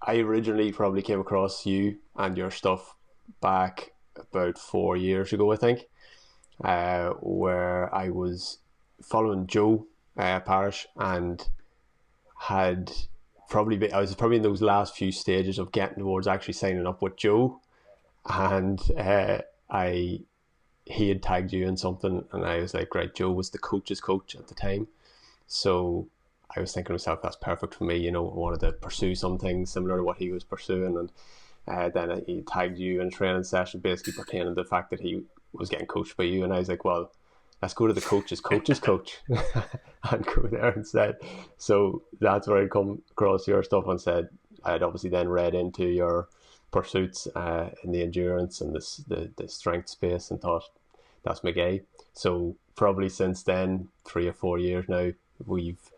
I originally probably came across you and your stuff back about 4 years ago, I think, where I was following Joe Parish and had I was probably in those last few stages of getting towards actually signing up with Joe, and I he had tagged you in something, and I was like, right, Joe was the coach's coach at the time, so I was thinking to myself, that's perfect for me. I wanted to pursue something similar to what he was pursuing, and then he tagged you in a training session, basically pertaining to the fact that he was getting coached by you, and I was like, well, let's go to the coach's coach and go there instead. So that's where I come across your stuff and said I'd obviously then read into your pursuits in the endurance and the strength space and thought that's my guy. So probably since then, 3 or 4 years now, we've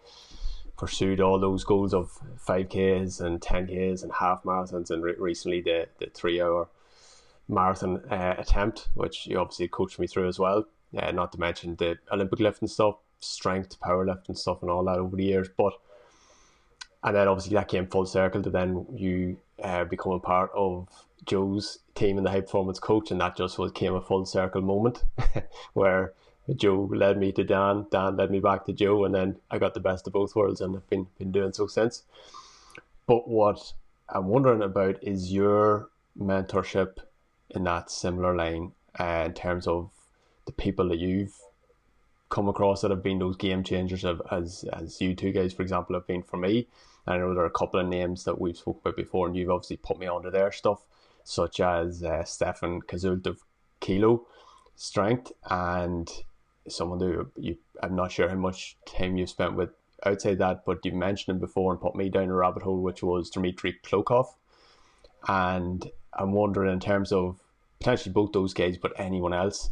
pursued all those goals of 5Ks and 10Ks and half marathons, and recently the 3 hour marathon attempt, which you obviously coached me through as well. Not to mention the Olympic lifting stuff, strength, powerlifting stuff, and all that over the years. And then obviously that came full circle to then you becoming part of Joe's team in the high performance coach, and that just came a full circle moment where Joe led me to Dan led me back to Joe, and then I got the best of both worlds, and I've been doing so since. But what I'm wondering about is your mentorship in that similar line, in terms of the people that you've come across that have been those game changers, as you two guys, for example, have been for me. And I know there are a couple of names that we've spoken about before, and you've obviously put me onto their stuff, such as Stefan Kazult of Kilo Strength, and someone who I'm not sure how much time you've spent with outside that, but you've mentioned him before and put me down a rabbit hole, which was Dmitry Klokov. And I'm wondering, in terms of potentially both those guys, but anyone else,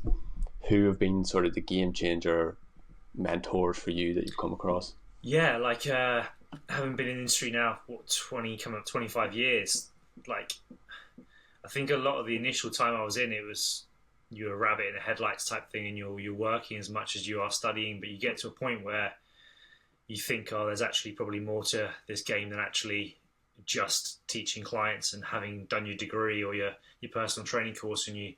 who have been sort of the game changer mentors for you that you've come across? Yeah, like having been in the industry now, 20, coming up 25 years, like I think a lot of the initial time I was in, it was you're a rabbit in the headlights type thing, and you're working as much as you are studying, but you get to a point where you think, oh, there's actually probably more to this game than actually just teaching clients and having done your degree or your personal training course, and you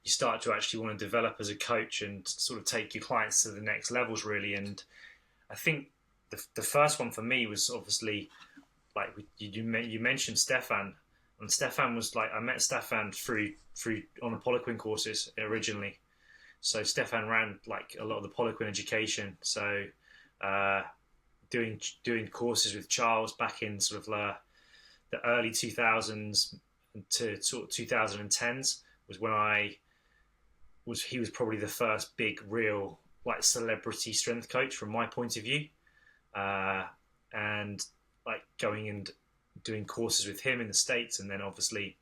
start to actually want to develop as a coach and sort of take your clients to the next levels, really. And I think the first one for me was obviously like you mentioned Stefan, and Stefan was like, I met Stefan through on the Poliquin courses originally. So Stefan ran like a lot of the Poliquin education. So doing courses with Charles back in sort of the early 2000s to sort of 2010s was when he was probably the first big real like celebrity strength coach from my point of view, and like going and doing courses with him in the States, and then obviously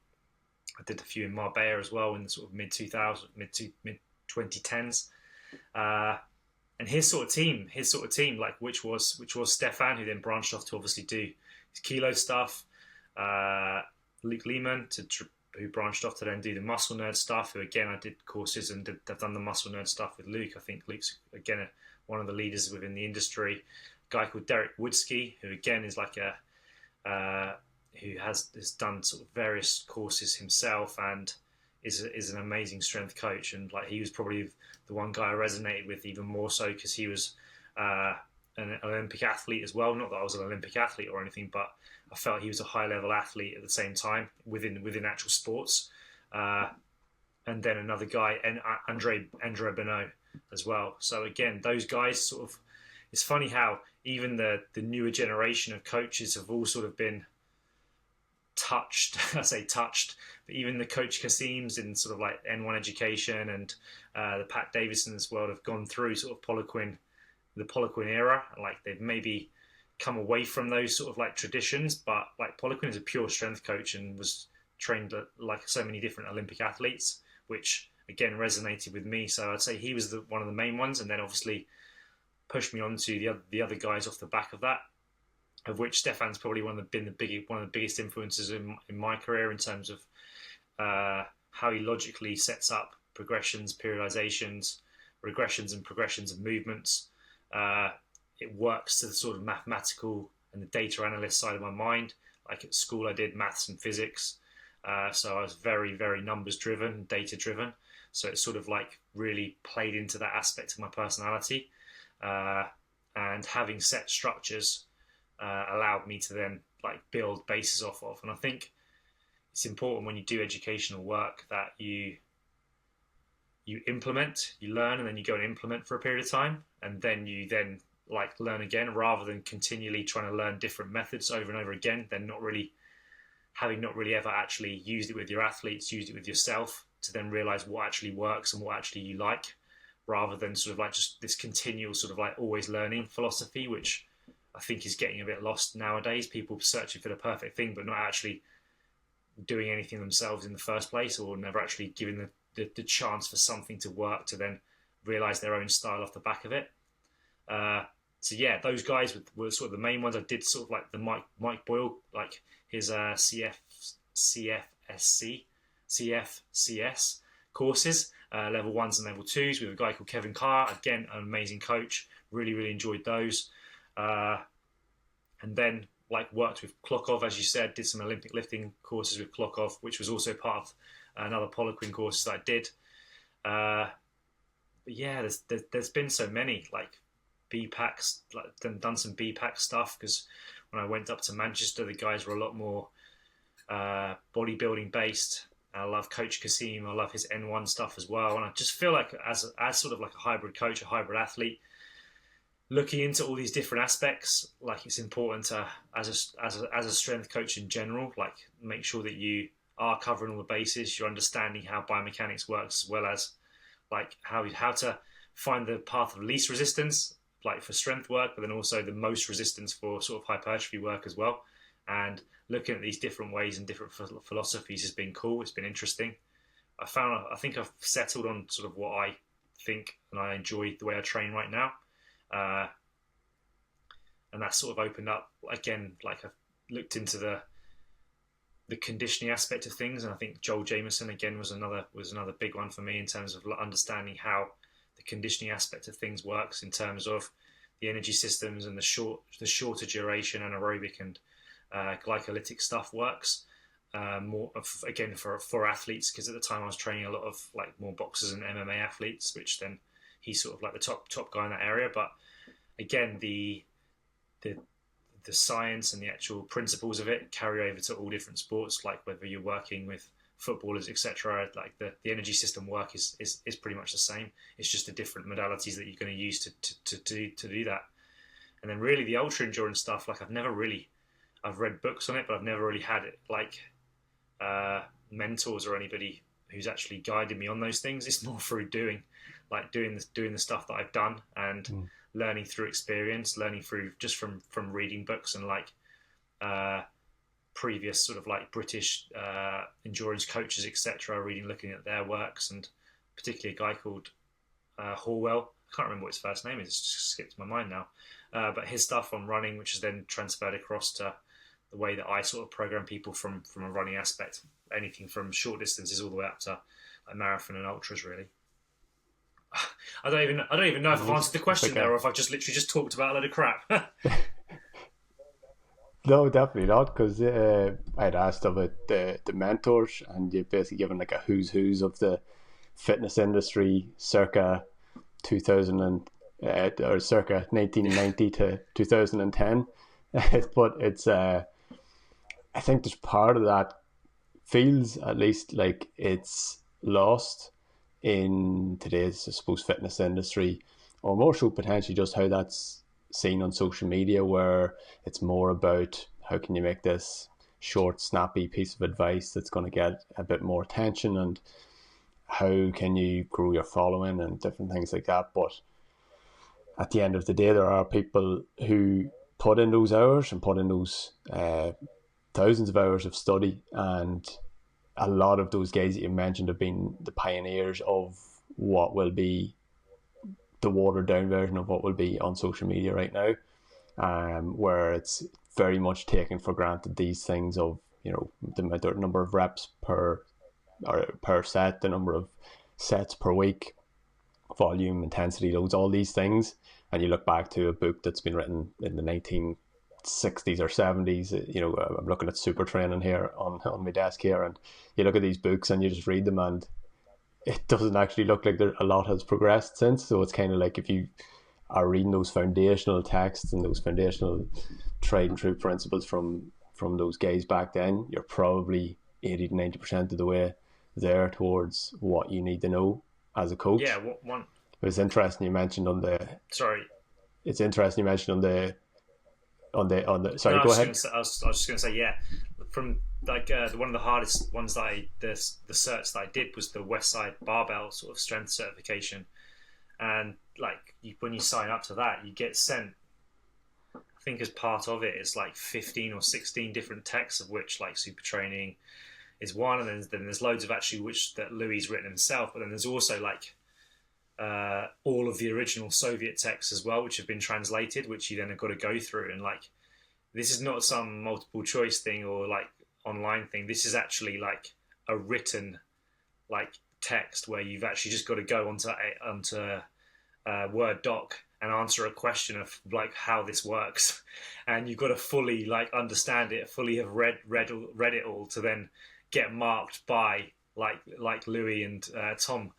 I did a few in Marbella as well in the sort of mid 2010s, and his sort of team, like which was Stefan, who then branched off to obviously do his kilo stuff, Luke Lehman who branched off to then do the muscle nerd stuff, who again I did courses and I've done the muscle nerd stuff with Luke. I think Luke's again one of the leaders within the industry. A guy called Derek Woodski, who again is like who has done sort of various courses himself and is an amazing strength coach. And like he was probably the one guy I resonated with even more so because he was an Olympic athlete as well. Not that I was an Olympic athlete or anything, but I felt he was a high level athlete at the same time within actual sports. And then another guy, and Andre Benoit as well. So again, those guys sort of, it's funny how even the newer generation of coaches have all sort of been touched. I say touched, but even the Coach Kasims in sort of like N1 Education and the Pat Davidson's world have gone through sort of the Poliquin era. Like they've maybe come away from those sort of like traditions, but like Poliquin is a pure strength coach and was trained like so many different Olympic athletes, which again resonated with me. So I'd say he was one of the main ones, and then obviously pushed me on to the other guys off the back of that, of which Stefan's probably one of the biggest influences in my career in terms of how he logically sets up progressions, periodizations, regressions and progressions of movements. It works to the sort of mathematical and the data analyst side of my mind. Like at school, I did maths and physics, so I was very, very numbers driven, data driven. So it sort of like really played into that aspect of my personality, uh, and having set structures allowed me to then like build bases off of. And I think it's important when you do educational work that you implement, you learn, and then you go and implement for a period of time, and then you then like learn again, rather than continually trying to learn different methods over and over again. Then not really ever actually used it with your athletes, used it with yourself to then realize what actually works and what actually you like, rather than sort of like just this continual sort of like always learning philosophy, which I think is getting a bit lost nowadays. People searching for the perfect thing, but not actually doing anything themselves in the first place, or never actually giving the chance for something to work to then realize their own style off the back of it. So yeah, those guys were sort of the main ones. I did sort of like the Mike Boyle, like his CFCS courses, level 1s and level 2s, with a guy called Kevin Carr, again an amazing coach. Really enjoyed those. And then like worked with Klokov, as you said, did some Olympic lifting courses with Klokov, which was also part of another Poliquin courses that I did. But yeah, there's been so many like BPACs, like done some BPAC stuff, because when I went up to Manchester, the guys were a lot more bodybuilding based. I love Coach Kasim. I love his N1 stuff as well. And I just feel like as sort of like a hybrid coach, a hybrid athlete, looking into all these different aspects, like it's important to, as a strength coach in general, like make sure that you are covering all the bases. You're understanding how biomechanics works, as well as like how to find the path of least resistance, like for strength work, but then also the most resistance for sort of hypertrophy work as well. And looking at these different ways and different philosophies has been cool. It's been interesting. I think I've settled on sort of what I think and I enjoy the way I train right now. And that sort of opened up again, like I've looked into the conditioning aspect of things, and I think Joel Jameson again was another big one for me in terms of understanding how the conditioning aspect of things works in terms of the energy systems and the shorter duration anaerobic and glycolytic stuff works. More of, again for athletes, because at the time I was training a lot of like more boxers and MMA athletes, which then he's sort of like the top guy in that area. But again, the science and the actual principles of it carry over to all different sports, like whether you're working with footballers, etc. Like the energy system work is pretty much the same. It's just the different modalities that you're going to use to do that. And then really the ultra endurance stuff, like I've read books on it, but I've never really had it like mentors or anybody who's actually guided me on those things. It's more through doing the stuff that I've done and learning through experience, learning through just from reading books and like previous sort of like British endurance coaches, etc., looking at their works, and particularly a guy called Horwell. I can't remember what his first name is, it's just skipped my mind now. But his stuff on running, which is then transferred across to the way that I sort of program people from a running aspect, anything from short distances all the way up to like marathon and ultras, really. I don't even know if I've answered the question there, or if I've just literally just talked about a load of crap. No, definitely not, because I'd asked about the mentors, and you've basically given like a who's of the fitness industry circa 2000 or circa 1990 to 2010. But it's I think there's part of that feels at least like it's lost in today's, I suppose, fitness industry, or more so potentially just how that's seen on social media, where it's more about how can you make this short, snappy piece of advice that's going to get a bit more attention, and how can you grow your following and different things like that. But at the end of the day, there are people who put in those hours and put in those thousands of hours of study, and a lot of those guys that you mentioned have been the pioneers of what will be the watered down version of what will be on social media right now, where it's very much taken for granted these things of, you know, the number of reps per set, the number of sets per week, volume, intensity, loads, all these things. And you look back to a book that's been written in the 60s or 70s. You know, I'm looking at Super Training here on my desk here, and you look at these books and you just read them, and it doesn't actually look like a lot has progressed since. So it's kind of like if you are reading those foundational texts and those foundational tried and true principles from those guys back then, you're probably 80 to 90% of the way there towards what you need to know as a coach. Yeah, one. It was interesting you mentioned on the. Sorry. It's interesting you mentioned on the. Sorry, No, go ahead. I was just going to say, yeah, from like one of the hardest ones that the certs that I did was the Westside Barbell sort of strength certification, and like when you sign up to that, you get sent. I think as part of it, it's like 15 or 16 different texts, of which like Super Training is one, and then there's loads of actually which that Louis written himself, but then there's also like all of the original Soviet texts as well, which have been translated, which you then have got to go through. And like, this is not some multiple choice thing or like online thing. This is actually like a written like text where you've actually just got to go onto a Word doc and answer a question of like how this works, and you've got to fully like understand it, fully have read it all to then get marked by like Louis and Tom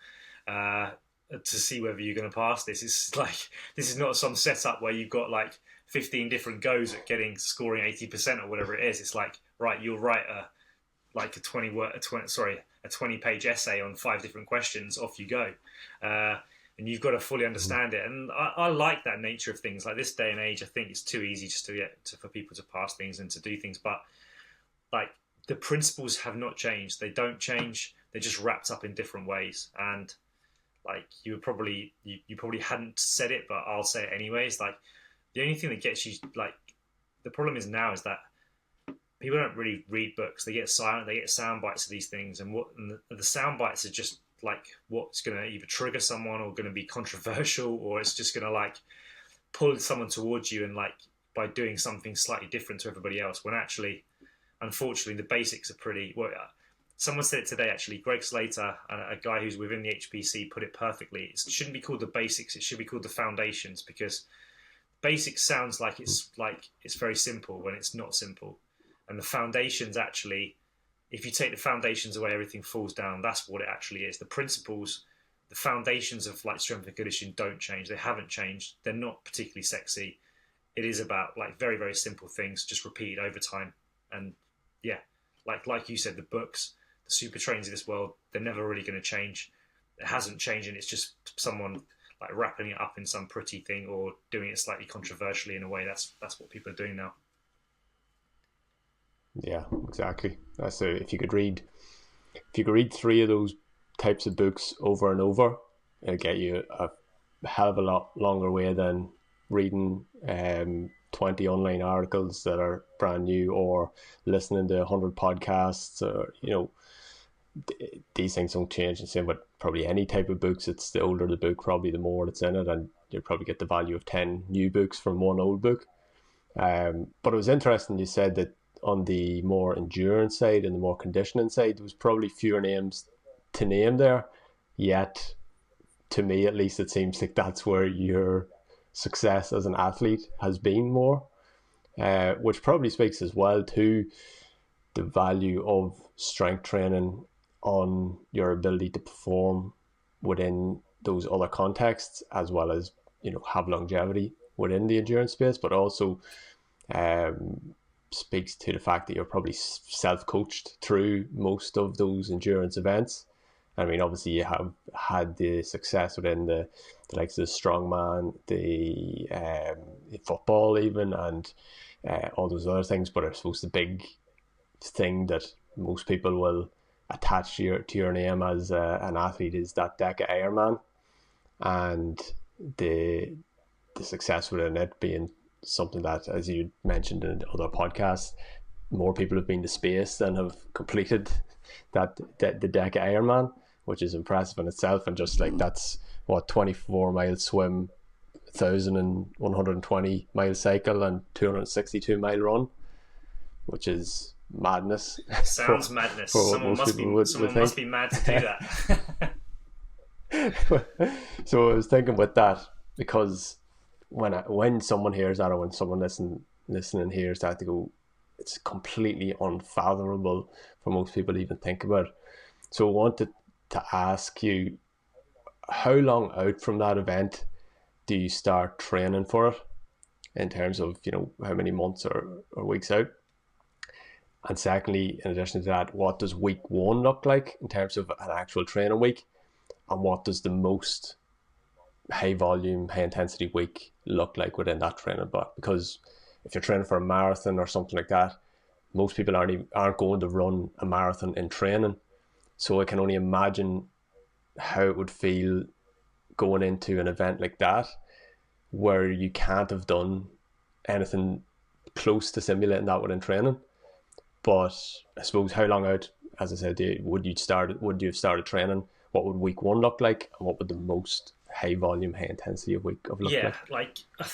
to see whether you're going to pass this. It's like, this is not some setup where you've got like 15 different goes at scoring 80% or whatever it is. It's like, right, you'll write a 20 page essay on 5 different questions, off you go. And you've got to fully understand it. And I like that nature of things. Like this day and age, I think it's too easy just for people to pass things and to do things. But like, the principles have not changed. They don't change. They're just wrapped up in different ways. And like you probably hadn't said it, but I'll say it anyways. Like the only thing that gets you, like the problem is now is that people don't really read books. They get silent. They get sound bites of these things, and the sound bites are just like what's going to either trigger someone or going to be controversial, or it's just going to like pull someone towards you and like by doing something slightly different to everybody else. When actually, unfortunately, the basics are pretty well. Someone said it today, actually. Greg Slater, a guy who's within the HPC, put it perfectly. It shouldn't be called the basics. It should be called the foundations, because basics sounds like it's very simple when it's not simple. And the foundations actually, if you take the foundations away, everything falls down. That's what it actually is. The principles, the foundations of like strength and conditioning don't change. They haven't changed. They're not particularly sexy. It is about like very, very simple things, just repeated over time. And yeah, like you said, the books, the super trains of this world, they're never really going to change. It hasn't changed, and it's just someone like wrapping it up in some pretty thing or doing it slightly controversially in a way. That's what people are doing now. Yeah, exactly. So if you could read 3 of those types of books over and over, it'll get you a hell of a lot longer way than reading 20 online articles that are brand new, or listening to 100 podcasts, or these things don't change the same with probably any type of books. It's the older the book, probably the more that's in it, and you'll probably get the value of 10 new books from one old book. But it was interesting you said that on the more endurance side and the more conditioning side, there was probably fewer names to name there, yet to me at least it seems like that's where your success as an athlete has been more, which probably speaks as well to the value of strength training on your ability to perform within those other contexts, as well as have longevity within the endurance space, but also speaks to the fact that you're probably self-coached through most of those endurance events. I mean, obviously you have had the success within the likes of the strongman, the football even, and all those other things. But I suppose the big thing that most people will attach to your name as an athlete is that Deca-Ironman, and the success within it being something that, as you mentioned in other podcasts, more people have been to space than have completed the Deca-Ironman, which is impressive in itself. And just like that's what 24-mile swim, 1,120 mile cycle, and 262-mile run, which is madness. Sounds madness. Someone must be mad to do that. So I was thinking with that, because when someone hears that, or when someone listening here is that they go, it's completely unfathomable for most people to even think about. So I wanted to ask you, how long out from that event do you start training for it, in terms of, how many months or weeks out? And secondly, in addition to that, what does week one look like in terms of an actual training week? And what does the most high volume, high intensity week look like within that training block? Because if you're training for a marathon or something like that, most people aren't going to run a marathon in training. So I can only imagine how it would feel going into an event like that, where you can't have done anything close to simulating that within training. But I suppose, how long out, as I said, would you have started training? What would week one look like, and what would the most high volume, high intensity of week of look Yeah, like? like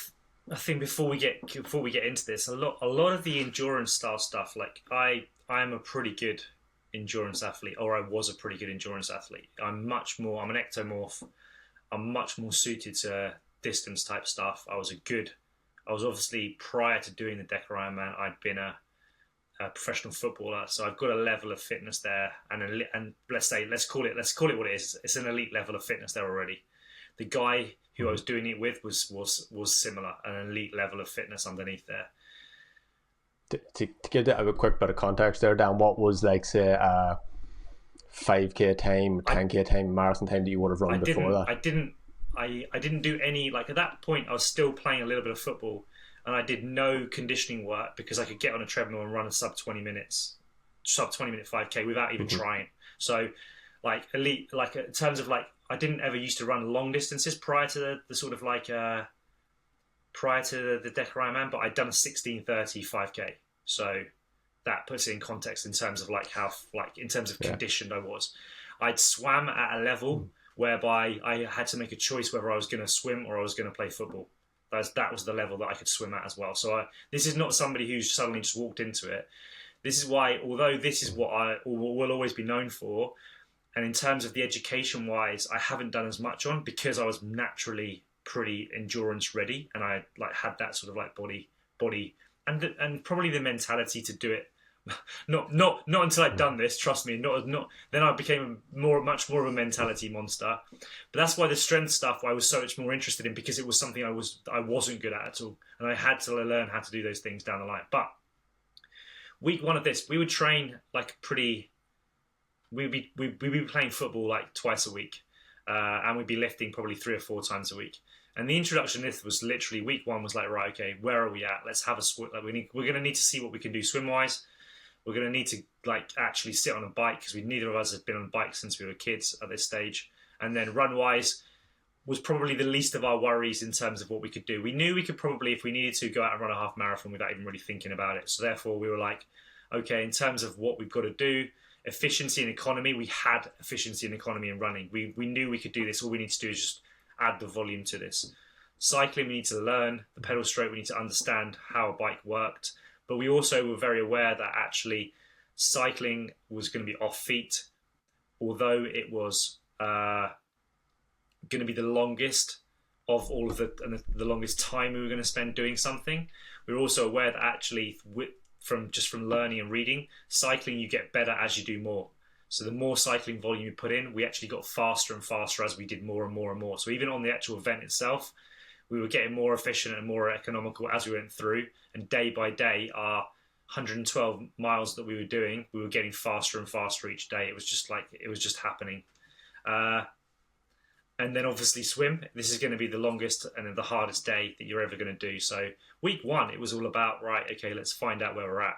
I think before we get into this, a lot of the endurance style stuff. Like I'm a pretty good endurance athlete, or I was a pretty good endurance athlete. I'm an ectomorph. I'm much more suited to distance type stuff. I was obviously, prior to doing the Deca-Ironman, I'd been a professional footballer, so I've got a level of fitness there, and let's call it what it is. It's an elite level of fitness there already. The guy who I was doing it with was similar, an elite level of fitness underneath there. To give it a quick bit of context there, Dan, what was, like, say, a 5K time, 10K time, marathon time that you would have run before that? I didn't do any, like, at that point I was still playing a little bit of football, and I did no conditioning work because I could get on a treadmill and run a sub 20 minute 5K without even trying. So, like, elite, like, in terms of, like, I didn't ever used to run long distances prior to the sort of like prior to the Deca-Ironman, but I'd done a 16:30 5K. So that puts it in context in terms of like how, like, in terms of conditioned I was. I'd swam at a level whereby I had to make a choice whether I was going to swim or I was going to play football. That was the level that I could swim at as well. So this is not somebody who's suddenly just walked into it. This is why, although this is what I will always be known for, and in terms of the education wise, I haven't done as much on, because I was naturally pretty endurance ready, and I like had that sort of like body, and probably the mentality to do it. Not until I'd done this. Trust me, not. Then I became much more of a mentality monster. But that's why the strength stuff I was so much more interested in, because it was something I wasn't good at all, and I had to learn how to do those things down the line. But week one of this, we would train like pretty. We'd be playing football like twice a week, and we'd be lifting probably 3 or 4 times a week. And the introduction to this was literally, week one was like, right, okay, where are we at? Let's have a swim. Like, we're going to need to see what we can do swim wise. We're going to need to like actually sit on a bike, because neither of us have been on bikes since we were kids at this stage. And then run wise was probably the least of our worries in terms of what we could do. We knew we could probably, if we needed to, go out and run a half marathon without even really thinking about it. So therefore we were like, okay, in terms of what we've got to do, efficiency and economy, we had efficiency and economy in running. We knew we could do this. All we need to do is just add the volume to this. Cycling, we need to learn the pedal stroke. We need to understand how a bike worked. But we also were very aware that actually cycling was going to be off feet, although it was going to be the longest of all of the longest time we were going to spend doing something. We were also aware that actually, from learning and reading, cycling, you get better as you do more. So the more cycling volume you put in, we actually got faster and faster as we did more and more and more. So even on the actual event itself, we were getting more efficient and more economical as we went through. And day by day, our 112 miles that we were doing, we were getting faster and faster each day. It was just happening. And then obviously swim. This is going to be the longest and the hardest day that you're ever going to do. So week one, it was all about, right, okay, let's find out where we're at.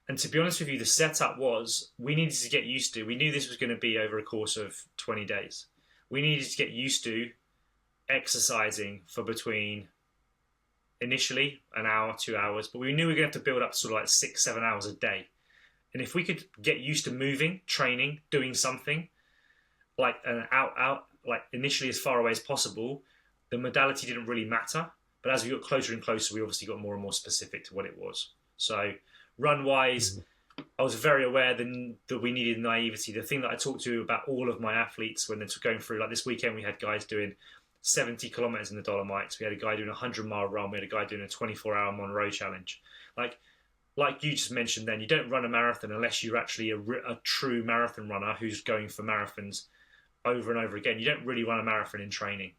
And to be honest with you, the setup was, we needed to get used to, we knew this was going to be over a course of 20 days. We needed to get used to exercising for between, initially, an hour, 2 hours, but we knew we were going to have to build up to sort of like 6-7 hours a day. And if we could get used to moving, training, doing something, like an out, like initially as far away as possible, the modality didn't really matter. But as we got closer and closer, we obviously got more and more specific to what it was. So run-wise, I was very aware that we needed naivety. The thing that I talked to about all of my athletes when they're going through, like this weekend, we had guys doing 70 kilometers in the Dolomites. We had a guy doing a 100-mile run. We had a guy doing a 24-hour Monroe challenge. Like you just mentioned then, you don't run a marathon unless you're actually a true marathon runner who's going for marathons over and over again. You don't really run a marathon in training.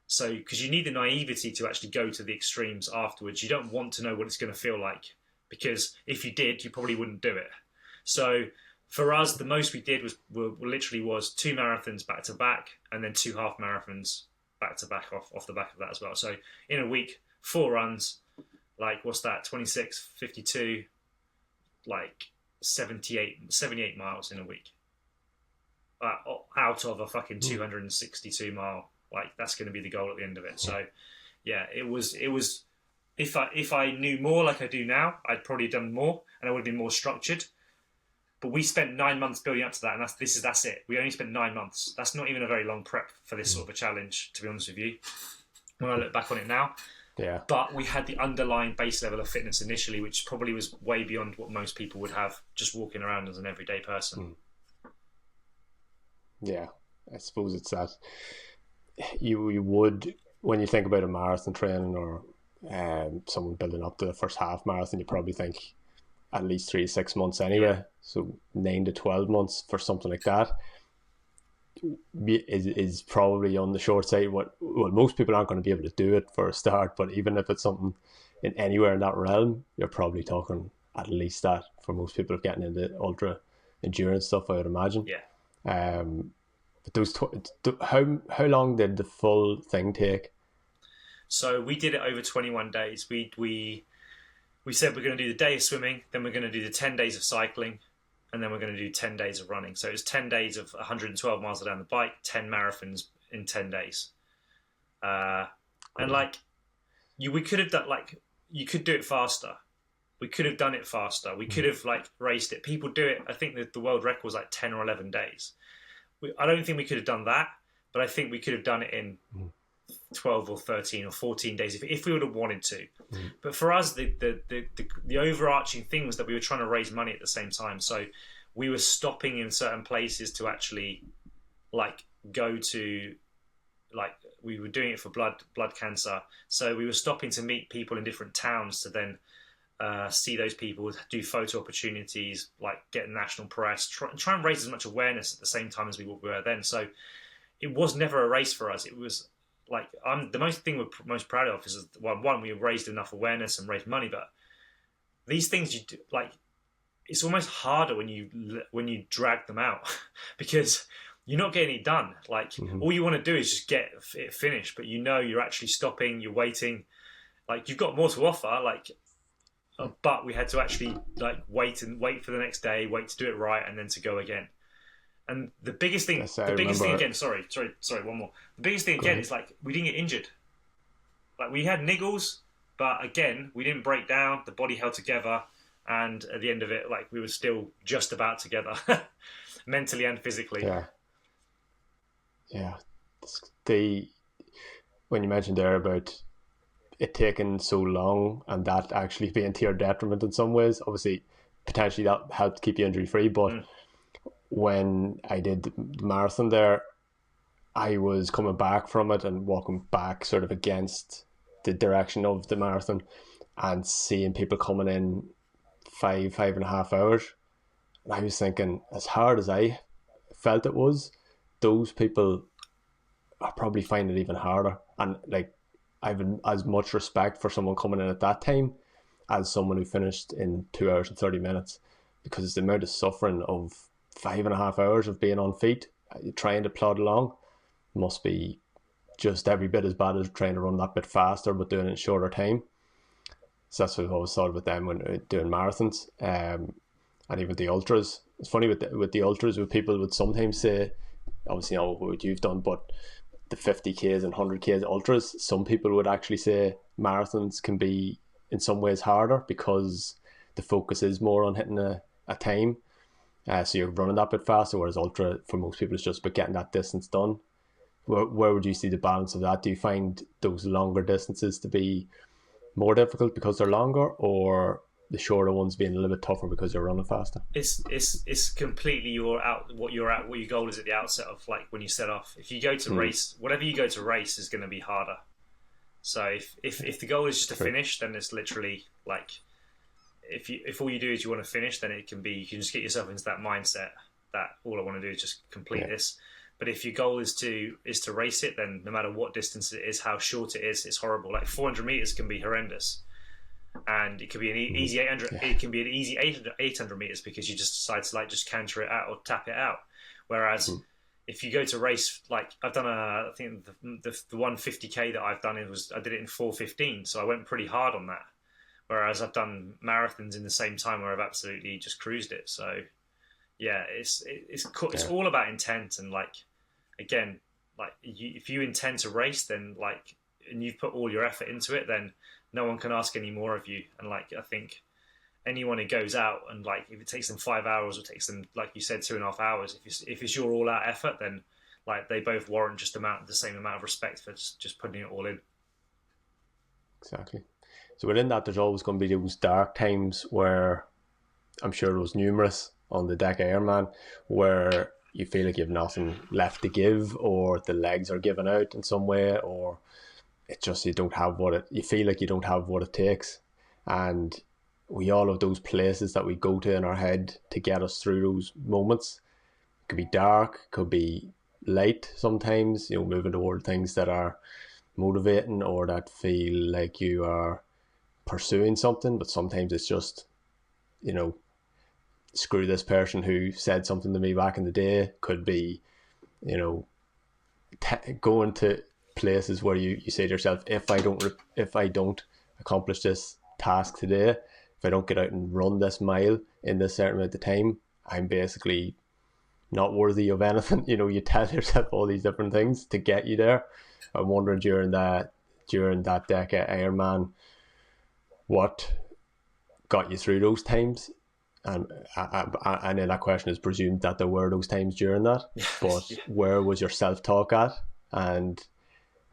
So, because you need the naivety to actually go to the extremes afterwards. You don't want to know what it's going to feel like, because if you did, you probably wouldn't do it. So for us, the most we did was literally 2 marathons back to back, and then 2 half marathons back to back off the back of that as well. So in a week, 4 runs, like what's that, 26, 52, like 78 miles in a week, out of a fucking 262 mile. Like, that's going to be the goal at the end of it. So yeah, it was if I knew more like I do now, I'd probably done more and I would have been more structured. But we spent 9 months building up to that, and that's it. We only spent 9 months. That's not even a very long prep for this sort of a challenge, to be honest with you, when I look back on it now. Yeah. But we had the underlying base level of fitness initially, which probably was way beyond what most people would have just walking around as an everyday person. Yeah, I suppose it's that you would, when you think about a marathon training or someone building up to the first half marathon, you probably think at least 3 to 6 months anyway. So 9 to 12 months for something like that is probably on the short side. Well, most people aren't going to be able to do it for a start, but even if it's something in anywhere in that realm, you're probably talking at least that for most people of getting into ultra endurance stuff, I would imagine. But those how long did the full thing take? So we did it over 21 days. We said we're going to do the day of swimming, then we're going to do the 10 days of cycling, and then we're going to do 10 days of running. So it was 10 days of 112 miles down the bike, 10 marathons in 10 days. And we could have done, you could do it faster. We could have done it faster. We could have raced it. People do it. I think that the world record was 10 or 11 days. I don't think we could have done that, but I think we could have done it in 12 or 13 or 14 days if we would have wanted to. But for us, the overarching thing was that we were trying to raise money at the same time. So we were stopping in certain places to actually go to, we were doing it for blood cancer. So we were stopping to meet people in different towns to then see those people, do photo opportunities, get national press, try and raise as much awareness at the same time as we were then. So it was never a race for us. It was the most thing we're most proud of is one, we raised enough awareness and raised money, but these things you do, it's almost harder when you drag them out because you're not getting it done. All you want to do is just get it finished, but you're actually stopping, you're waiting, you've got more to offer, but we had to actually wait for the next day, wait to do it right, and then to go again. And the biggest thing, again, sorry, one more. The biggest thing again is we didn't get injured. We had niggles, but again, we didn't break down. The body held together, and at the end of it, we were still just about together, mentally and physically. Yeah. When you mentioned there about it taking so long and that actually being to your detriment in some ways, obviously, potentially that helped keep you injury free, but. When I did the marathon there, I was coming back from it and walking back sort of against the direction of the marathon and seeing people coming in 5.5 hours. And I was thinking, as hard as I felt it was, those people are probably finding it even harder. And I have as much respect for someone coming in at that time as someone who finished in 2 hours and 30 minutes, because it's the amount of suffering of 5.5 hours of being on feet, trying to plod along, must be just every bit as bad as trying to run that bit faster but doing it in shorter time. So that's what I've always thought about them when doing marathons, and even the ultras. It's funny with the ultras, with people would sometimes say, obviously not what you've done, but the 50Ks and 100Ks ultras, some people would actually say marathons can be in some ways harder because the focus is more on hitting a time. So you're running that bit faster, whereas ultra for most people is just about getting that distance done. Where would you see the balance of that? Do you find those longer distances to be more difficult because they're longer, or the shorter ones being a little bit tougher because you're running faster? It's completely what your goal is at the outset of, like, when you set off. If you go to race, whatever you go to race is going to be harder. So if the goal is just to finish, then it's literally like, if all you do is you want to finish, then you can just get yourself into that mindset that all I want to do is just complete this. But if your goal is to race it, then no matter what distance it is, how short it is, it's horrible. Like 400 meters can be horrendous, and it could be an easy 800. Yeah. It can be an easy 800 meters because you just decide to like just canter it out or tap it out. Whereas if you go to race, like I've done I think the 150k that I've done, I did it in 4:15, so I went pretty hard on that. Whereas I've done marathons in the same time where I've absolutely just cruised it. So yeah, it's all about intent, and like, again, like if you intend to race, then like, and you've put all your effort into it, then no one can ask any more of you. And like, I think anyone who goes out and like, if it takes them 5 hours or takes them, like you said, 2.5 hours, if it's your all out effort, then like they both warrant the same amount of respect for just putting it all in. Exactly. So within that, there's always going to be those dark times where, I'm sure there was numerous on the Deca-Ironman, where you feel like you have nothing left to give, or the legs are giving out in some way, or it's just you feel like you don't have what it takes. And we all have those places that we go to in our head to get us through those moments. It could be dark, could be light sometimes, moving toward things that are motivating or that feel like you are pursuing something. But sometimes it's just, screw this person who said something to me back in the day. Could be, going to places where you say to yourself, if I don't accomplish this task today, if I don't get out and run this mile in this certain amount of time, I'm basically not worthy of anything. You tell yourself all these different things to get you there. I'm wondering during that Deca-Ironman, what got you through those times? And then that question is presumed that there were those times during that, but where was your self-talk at, and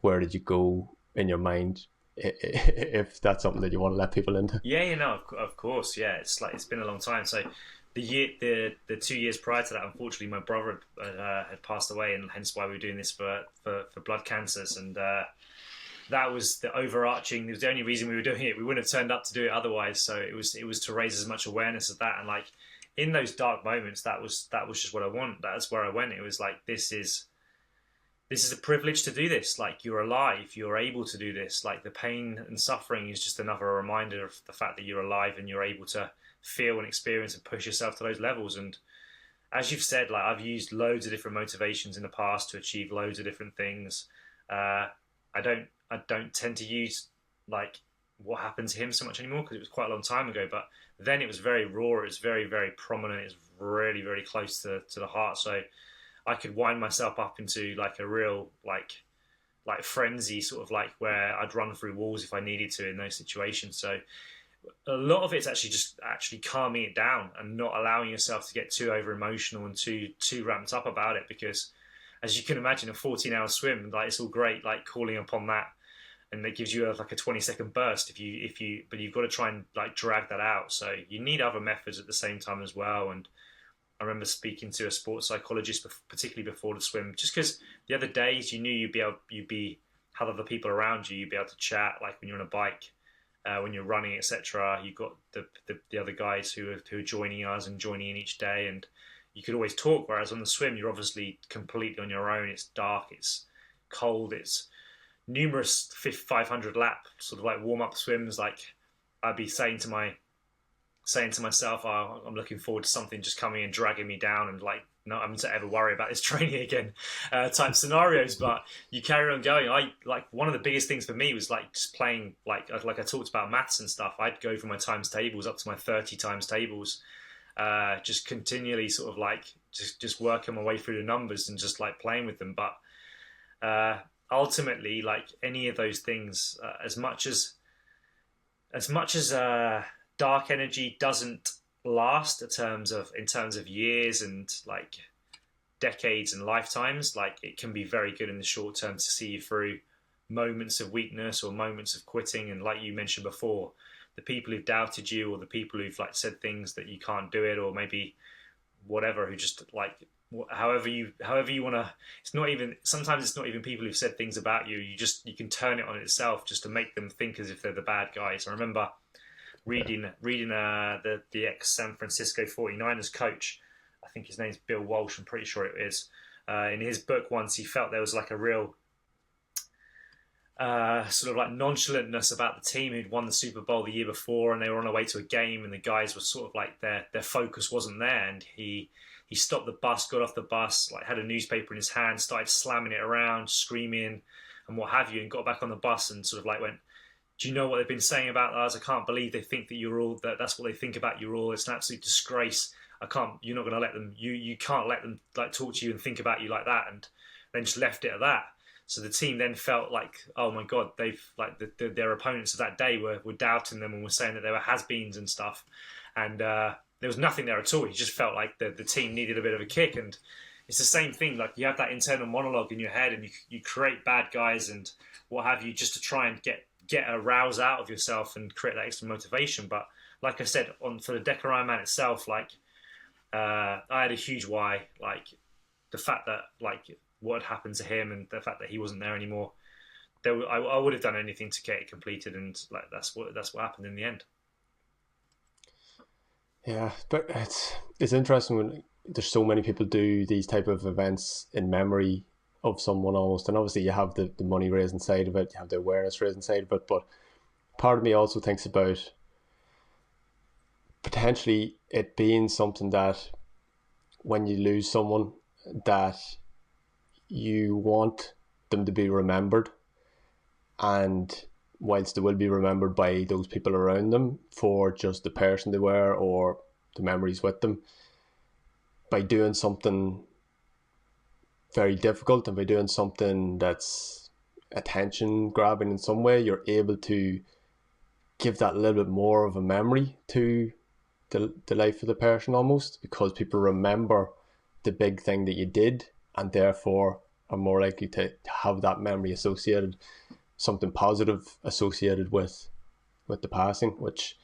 where did you go in your mind, if that's something that you want to let people into? Yeah, of course. Yeah, it's been a long time. So the 2 years prior to that, unfortunately, my brother had passed away, and hence why we were doing this for blood cancers. And that was the overarching. It was the only reason we were doing it. We wouldn't have turned up to do it otherwise. So it was to raise as much awareness of that. And like in those dark moments, that was just what I want. That's where I went. It was like, this is a privilege to do this. Like, you're alive, you're able to do this. Like, the pain and suffering is just another reminder of the fact that you're alive and you're able to feel and experience and push yourself to those levels. And as you've said, like, I've used loads of different motivations in the past to achieve loads of different things. I don't tend to use like what happened to him so much anymore, because it was quite a long time ago. But then it was very raw. It was very, very prominent. It was really, really close to the heart. So I could wind myself up into like a real like frenzy, sort of like where I'd run through walls if I needed to in those situations. So a lot of it's actually calming it down and not allowing yourself to get too over emotional and too ramped up about it, because as you can imagine, a 14-hour swim, like, it's all great, like calling upon that, and it gives you like a 20-second burst but you've got to try and like drag that out. So you need other methods at the same time as well. And I remember speaking to a sports psychologist, particularly before the swim, just because the other days you knew you'd be have other people around you, you'd be able to chat, like when you're on a bike, when you're running, etc. You've got the other guys who are joining us and joining in each day, and you could always talk. Whereas on the swim, you're obviously completely on your own. It's dark, it's cold, it's numerous 500 lap sort of like warm up swims. Like, I'd be saying to myself, oh, I'm looking forward to something just coming and dragging me down, and like not having to ever worry about this training again, type scenarios. But you carry on going. One of the biggest things for me was like just playing, like I talked about maths and stuff. I'd go from my times tables up to my 30 times tables, just continually sort of like just working my way through the numbers and just like playing with them. But ultimately, like any of those things, as much as dark energy doesn't last in terms of years and like decades and lifetimes, like it can be very good in the short term to see you through moments of weakness or moments of quitting. And like you mentioned before, the people who've doubted you, or the people who've like said things that you can't do it, or maybe whatever, who just like however you want to. It's not even, sometimes it's not even people who've said things about you. You can turn it on itself just to make them think as if they're the bad guys. I remember reading the ex San Francisco 49ers coach. I think his name's Bill Walsh. I'm pretty sure it is. In his book once, he felt there was like a real sort of like nonchalantness about the team who'd won the Super Bowl the year before, and they were on their way to a game, and the guys were sort of like their focus wasn't there. And he stopped the bus, got off the bus, like had a newspaper in his hand, started slamming it around, screaming and what have you, and got back on the bus and sort of like went, "Do you know what they've been saying about us? I can't believe they think that you're all that's what they think about you all. It's an absolute disgrace. You're not going to let them. You can't let them like talk to you and think about you like that." And then just left it at that. So the team then felt like, oh my God, they've like their opponents of that day were doubting them and were saying that they were has-beens and stuff. And there was nothing there at all. You just felt like the team needed a bit of a kick. And it's the same thing. Like you have that internal monologue in your head, and you create bad guys and what have you, just to try and get a rouse out of yourself and create that extra motivation. But like I said, for the Deca-Ironman itself, like I had a huge why. Like the fact that like what had happened to him and the fact that he wasn't there anymore, I would have done anything to get it completed, and like that's what happened in the end. Yeah, but it's interesting when there's so many people do these type of events in memory of someone almost, and obviously you have the money raising side of it, you have the awareness raising side of it, but part of me also thinks about potentially it being something that when you lose someone, that you want them to be remembered, and whilst they will be remembered by those people around them for just the person they were or the memories with them, by doing something very difficult and by doing something that's attention grabbing in some way, you're able to give that little bit more of a memory to the life of the person almost, because people remember the big thing that you did and therefore are more likely to have that memory associated, something positive associated with the passing, which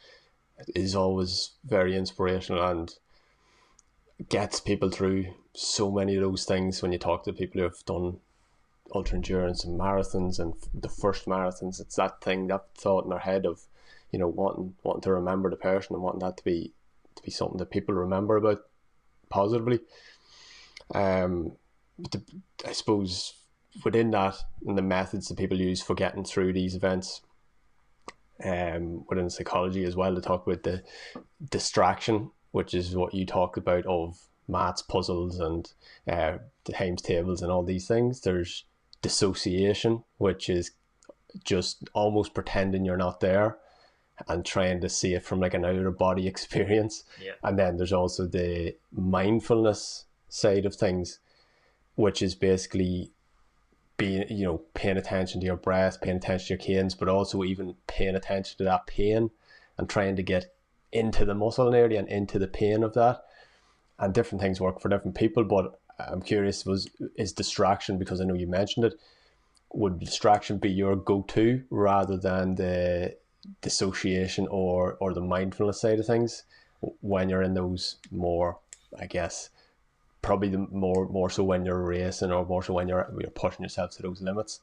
is always very inspirational and gets people through so many of those things. When you talk to people who have done ultra endurance and marathons and the first marathons, it's that thing, that thought in their head of, you know, wanting to remember the person and wanting that to be something that people remember about positively. I suppose within that, and the methods that people use for getting through these events, within psychology as well, to talk about the distraction, which is what you talked about, of maths puzzles and the Hames tables and all these things. There's dissociation, which is just almost pretending you're not there and trying to see it from like an outer body experience. Yeah. And then there's also the mindfulness side of things, which is basically being, you know, paying attention to your breath, paying attention to your cadence, but also even paying attention to that pain and trying to get into the muscle area and into the pain of that. And different things work for different people, but I'm curious, is distraction, because I know you mentioned it, would distraction be your go-to rather than the dissociation or the mindfulness side of things when you're in those more, I guess, probably the more so when you're racing, or more so when you're pushing yourself to those limits?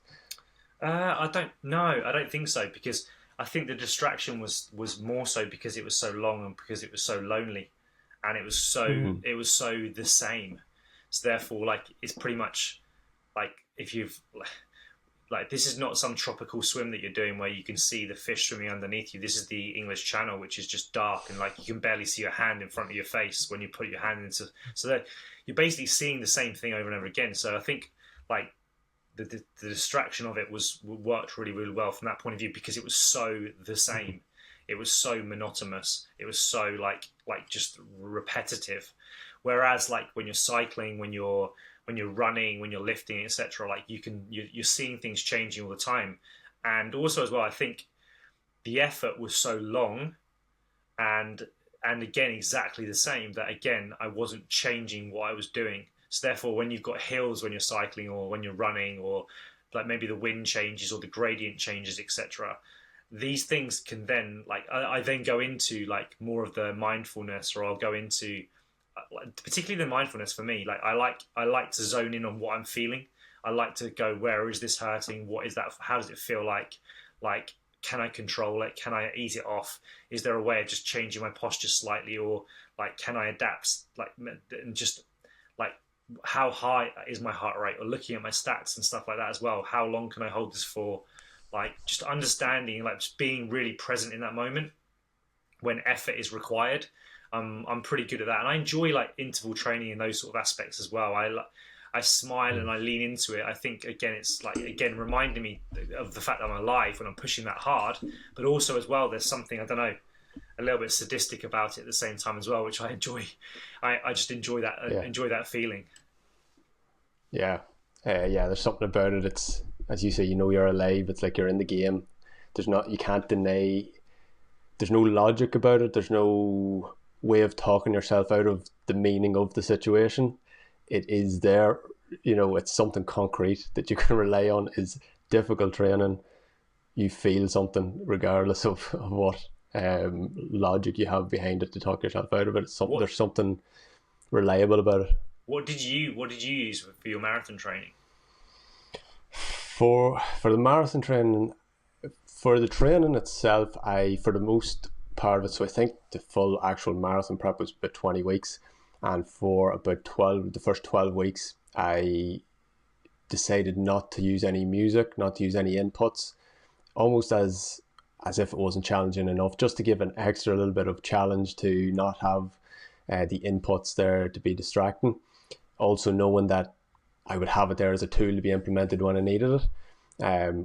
I don't know. I don't think so, because I think the distraction was more so because it was so long and because it was so lonely, and it was so the same. So therefore, like, it's pretty much like, if you've like, this is not some tropical swim that you're doing where you can see the fish swimming underneath you. This is the English Channel, which is just dark, and like you can barely see your hand in front of your face when you put your hand into. So that you're basically seeing the same thing over and over again. So I think like the distraction of it worked really, really well from that point of view, because it was so the same. It was so monotonous. It was so like just repetitive. Whereas like when you're cycling, when you're running, when you're lifting, etc., like you're seeing things changing all the time. And also as well, I think the effort was so long and again exactly the same, that again I wasn't changing what I was doing. So therefore, when you've got hills when you're cycling or when you're running, or like maybe the wind changes or the gradient changes, etc., these things can then like I then go into like more of the mindfulness, or I'll go into particularly the mindfulness for me. Like I like to zone in on what I'm feeling. I like to go, where is this hurting? What is that? How does it feel like? Like, can I control it? Can I ease it off? Is there a way of just changing my posture slightly, or like, can I adapt? Like, and just like, how high is my heart rate? Or looking at my stats and stuff like that as well. How long can I hold this for? Like, just understanding, like, just being really present in that moment when effort is required. I'm pretty good at that, and I enjoy like interval training in those sort of aspects as well. I smile and I lean into it. I think again, it's like again reminding me of the fact that I'm alive when I'm pushing that hard, but also as well, there's something, I don't know, a little bit sadistic about it at the same time as well, which I enjoy. I just enjoy that. Enjoy that feeling. Yeah, yeah. There's something about it. It's, as you say, you know, you're alive. It's like you're in the game. You can't deny. There's no logic about it. There's no way of talking yourself out of the meaning of the situation. It is there. You know, it's something concrete that you can rely on. Is difficult training. You feel something regardless of what logic you have behind it to talk yourself out of it. There's something reliable about it. What did you use for your marathon training? For the marathon training, for the training itself, for the most part of it, so I think the full actual marathon prep was about 20 weeks, and for about the first 12 weeks, I decided not to use any music, not to use any inputs, almost as if it wasn't challenging enough, just to give an extra little bit of challenge to not have the inputs there to be distracting. Also knowing that I would have it there as a tool to be implemented when I needed it,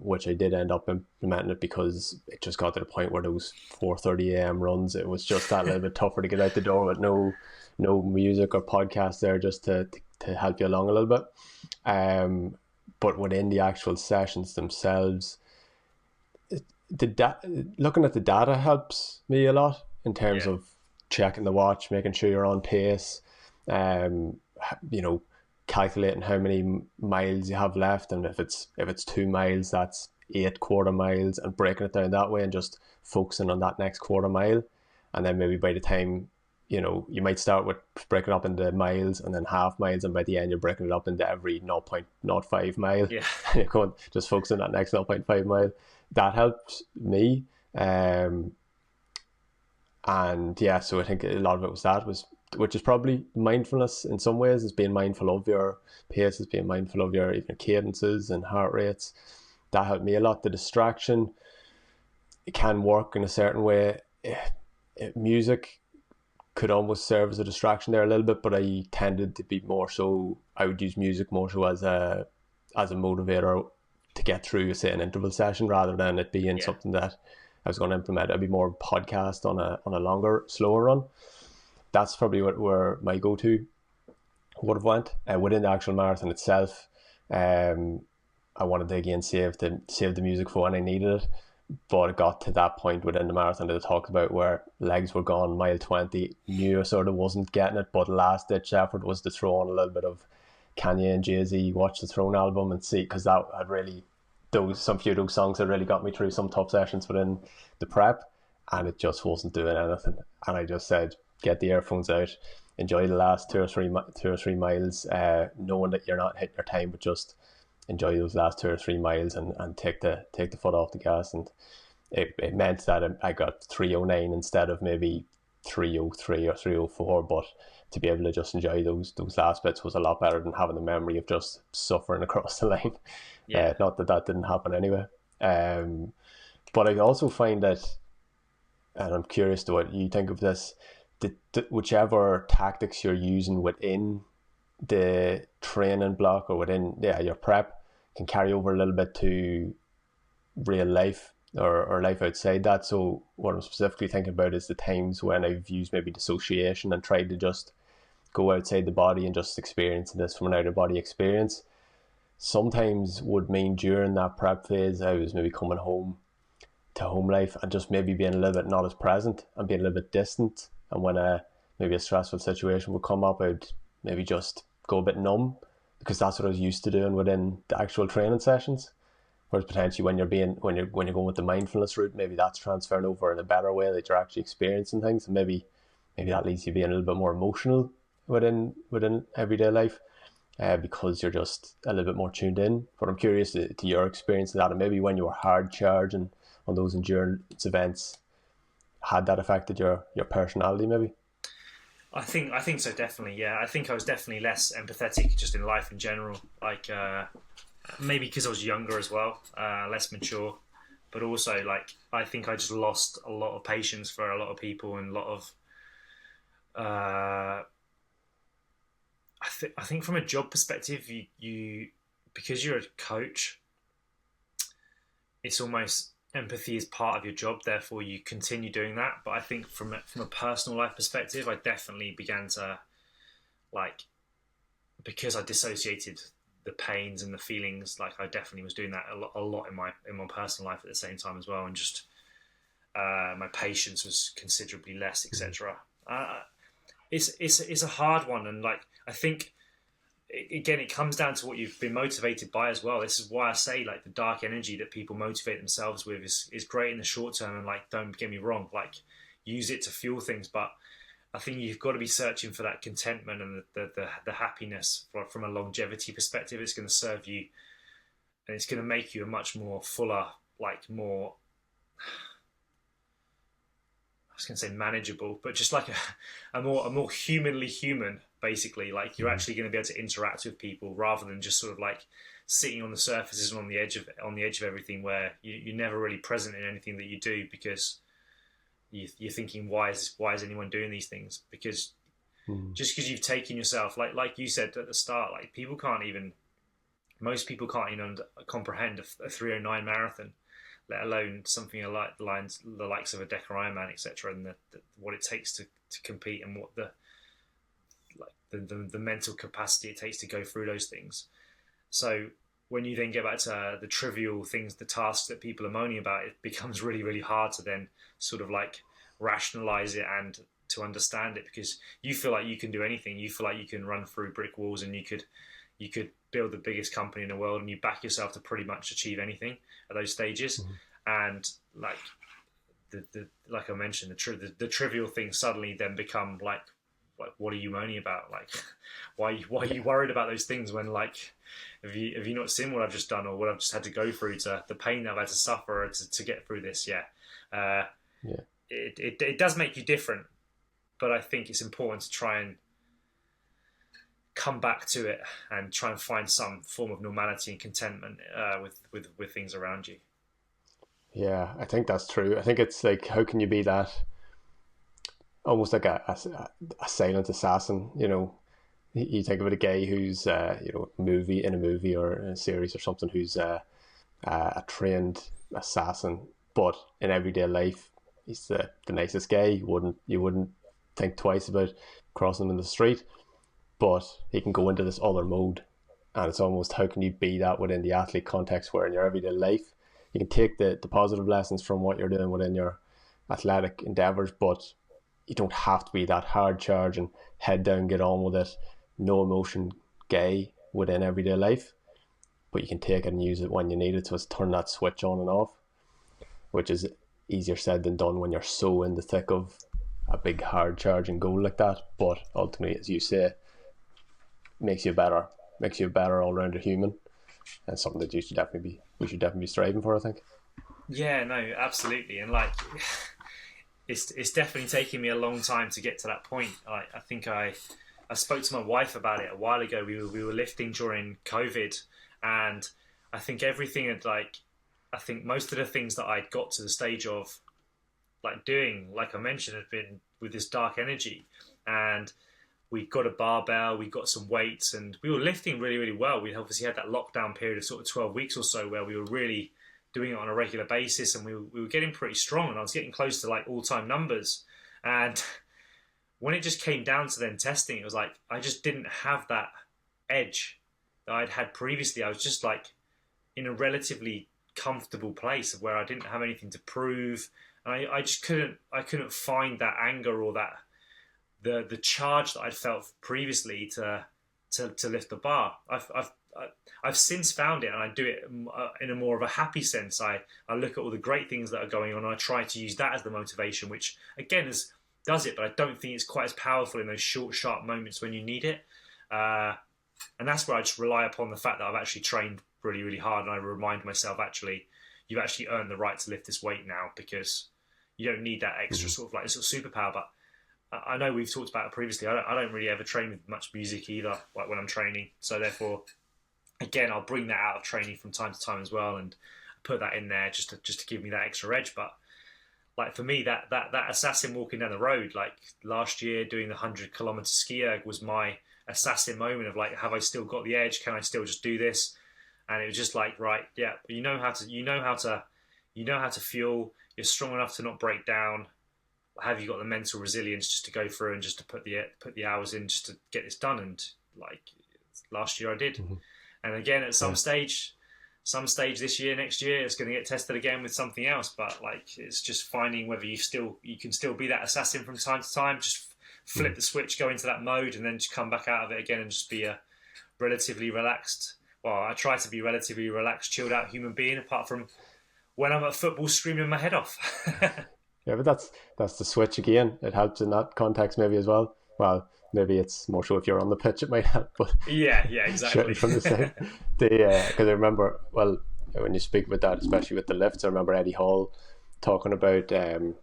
which I did end up implementing it, because it just got to the point where those 4:30 a.m. runs, it was just that little bit tougher to get out the door with no music or podcast there just to help you along a little bit. But within the actual sessions themselves, looking at the data helps me a lot in terms of checking the watch, making sure you're on pace, you know, calculating how many miles you have left, and if it's 2 miles, that's 8 quarter miles, and breaking it down that way and just focusing on that next quarter mile. And then maybe by the time, you know, you might start with breaking it up into miles and then half miles, and by the end you're breaking it up into every 0.05 mile. Yeah. You're going, just focusing on that next 0.5 mile. That helps me. And yeah, so I think a lot of it was which is probably mindfulness in some ways, is being mindful of your pace, is being mindful of your even cadences and heart rates. That helped me a lot. The distraction, it can work in a certain way. Music could almost serve as a distraction there a little bit, but I tended to be more so, I would use music more so as a motivator to get through, say, an interval session, rather than it being something that I was going to implement. I'd be more podcast on a longer, slower run. That's probably where my go-to would have went. Within the actual marathon itself, I wanted to again save the music for when I needed it, but it got to that point within the marathon that I talked about where legs were gone, mile 20, knew I sort of wasn't getting it, but last ditch effort was to throw on a little bit of Kanye and Jay-Z Watch the Throne album and see, because that had really, some few of those songs had really got me through some tough sessions within the prep, and it just wasn't doing anything. And I just said, get the earphones out, enjoy the last 2 or 3 miles, knowing that you're not hitting your time, but just enjoy those last 2 or 3 miles and take the foot off the gas. And it meant that I got 3:09 instead of maybe 3:03 or 3:04, but to be able to just enjoy those last bits was a lot better than having the memory of just suffering across the line. Not that didn't happen anyway. But I also find that, and I'm curious to what you think of this, whichever tactics you're using within the training block or within your prep can carry over a little bit to real life or life outside that. So what I'm specifically thinking about is the times when I've used maybe dissociation and tried to just go outside the body and just experience this from an out of body experience. Sometimes would mean during that prep phase I was maybe coming home to home life and just maybe being a little bit not as present and being a little bit distant. And when maybe a stressful situation would come up, I'd maybe just go a bit numb, because that's what I was used to doing within the actual training sessions. Whereas potentially when you're going with the mindfulness route, maybe that's transferring over in a better way, that you're actually experiencing things, and maybe that leads you being a little bit more emotional within everyday life, because you're just a little bit more tuned in. But I'm curious to your experience of that, and maybe when you were hard charging on those endurance events, had that affected your personality maybe? I think so, definitely. Yeah, I think I was definitely less empathetic just in life in general. Like maybe because I was younger as well, less mature, but also like I think I just lost a lot of patience for a lot of people and a lot of. I think from a job perspective, you because you're a coach, it's almost empathy is part of your job. Therefore, you continue doing that. But I think from a personal life perspective, I definitely began to like because I dissociated the pains and the feelings. Like I definitely was doing that a lot in my personal life at the same time as well, and just my patience was considerably less, etc. It's a hard one, and like I think again it comes down to what you've been motivated by as well. This is why I say like the dark energy that people motivate themselves with is great in the short term, and like don't get me wrong, like use it to fuel things, but I think you've got to be searching for that contentment and the happiness from a longevity perspective. It's going to serve you, and it's going to make you a much more fuller, like more was going to say manageable, but just like a more humanly human, basically. Like you're actually going to be able to interact with people rather than just sort of like sitting on the surfaces and on the edge of everything, where you're never really present in anything that you do because you're thinking, why is anyone doing these things? Because just because you've taken yourself, like you said at the start, like most people can't even comprehend a 309 marathon, let alone something like the likes of a Deca-Ironman, etc., and what it takes to compete, and what the mental capacity it takes to go through those things. So when you then get back to the trivial things, the tasks that people are moaning about, it becomes really, really hard to then sort of like rationalize it and to understand it, because you feel like you can do anything. You feel like you can run through brick walls, and you could build the biggest company in the world, and you back yourself to pretty much achieve anything at those stages. And like like I mentioned, the trivial things suddenly then become like what are you moaning about? Like why are you worried about those things when like have you not seen what I've just done, or what I've just had to go through, to the pain that I've had to suffer to get through this? It does make you different, but I think it's important to try and come back to it and try and find some form of normality and contentment with things around you. Yeah, I think that's true. I think it's like, how can you be that almost like a silent assassin? You think about a guy who's in a movie or in a series or something, who's a trained assassin, but in everyday life he's the nicest guy. You wouldn't think twice about crossing him in the street, but he can go into this other mode, and it's almost, how can you be that within the athlete context, where in your everyday life you can take the positive lessons from what you're doing within your athletic endeavors, but you don't have to be that hard charge and head down, get on with it, no emotion guy within everyday life. But you can take it and use it when you need it, so it's turn that switch on and off, which is easier said than done when you're so in the thick of a big hard charging goal like that. But ultimately, as you say, makes you a better all-rounder human, and something that we should definitely be striving for, I think. Yeah, no, absolutely, and like it's definitely taken me a long time to get to that point. I think I spoke to my wife about it a while ago. We were lifting during COVID, and I think everything had I think most of the things that I'd got to the stage of like doing, like I mentioned, had been with this dark energy, and we got a barbell, we got some weights, and we were lifting really, really well. We obviously had that lockdown period of sort of 12 weeks or so where we were really doing it on a regular basis, and we were getting pretty strong, and I was getting close to like all-time numbers. And when it just came down to then testing, it was like I just didn't have that edge that I'd had previously. I was just like in a relatively comfortable place of where I didn't have anything to prove, and I just couldn't find that anger or that the charge that I'd felt previously to lift the bar. I've since found it, and I do it in a more of a happy sense. I look at all the great things that are going on, and I try to use that as the motivation, which again does it, but I don't think it's quite as powerful in those short, sharp moments when you need it. And that's where I just rely upon the fact that I've actually trained really, really hard, and I remind myself, actually, you've actually earned the right to lift this weight now, because you don't need that extra sort of like sort of superpower. But I know we've talked about it previously. I don't really ever train with much music either, like when I'm training. So therefore, again, I'll bring that out of training from time to time as well, and put that in there just to give me that extra edge. But like for me, that assassin walking down the road, like last year doing the 100-kilometer ski erg was my assassin moment of like, have I still got the edge? Can I still just do this? And it was just like, right, yeah, you know how to fuel. You're strong enough to not break down. Have you got the mental resilience just to go through and just to put the hours in just to get this done? And like last year I did. And again, at some stage this year, next year, it's going to get tested again with something else. But like, it's just finding whether you can still be that assassin from time to time. Just flip the switch, go into that mode, and then just come back out of it again and just be a relatively relaxed. Well, I try to be relatively relaxed, chilled out human being, apart from when I'm at football screaming my head off. Yeah, but that's the switch again. It helps in that context maybe as well. Well, maybe it's more so if you're on the pitch it might help, but yeah, exactly. From the side, because I remember, well, when you speak about that, especially with the lifts, I remember Eddie Hall talking about the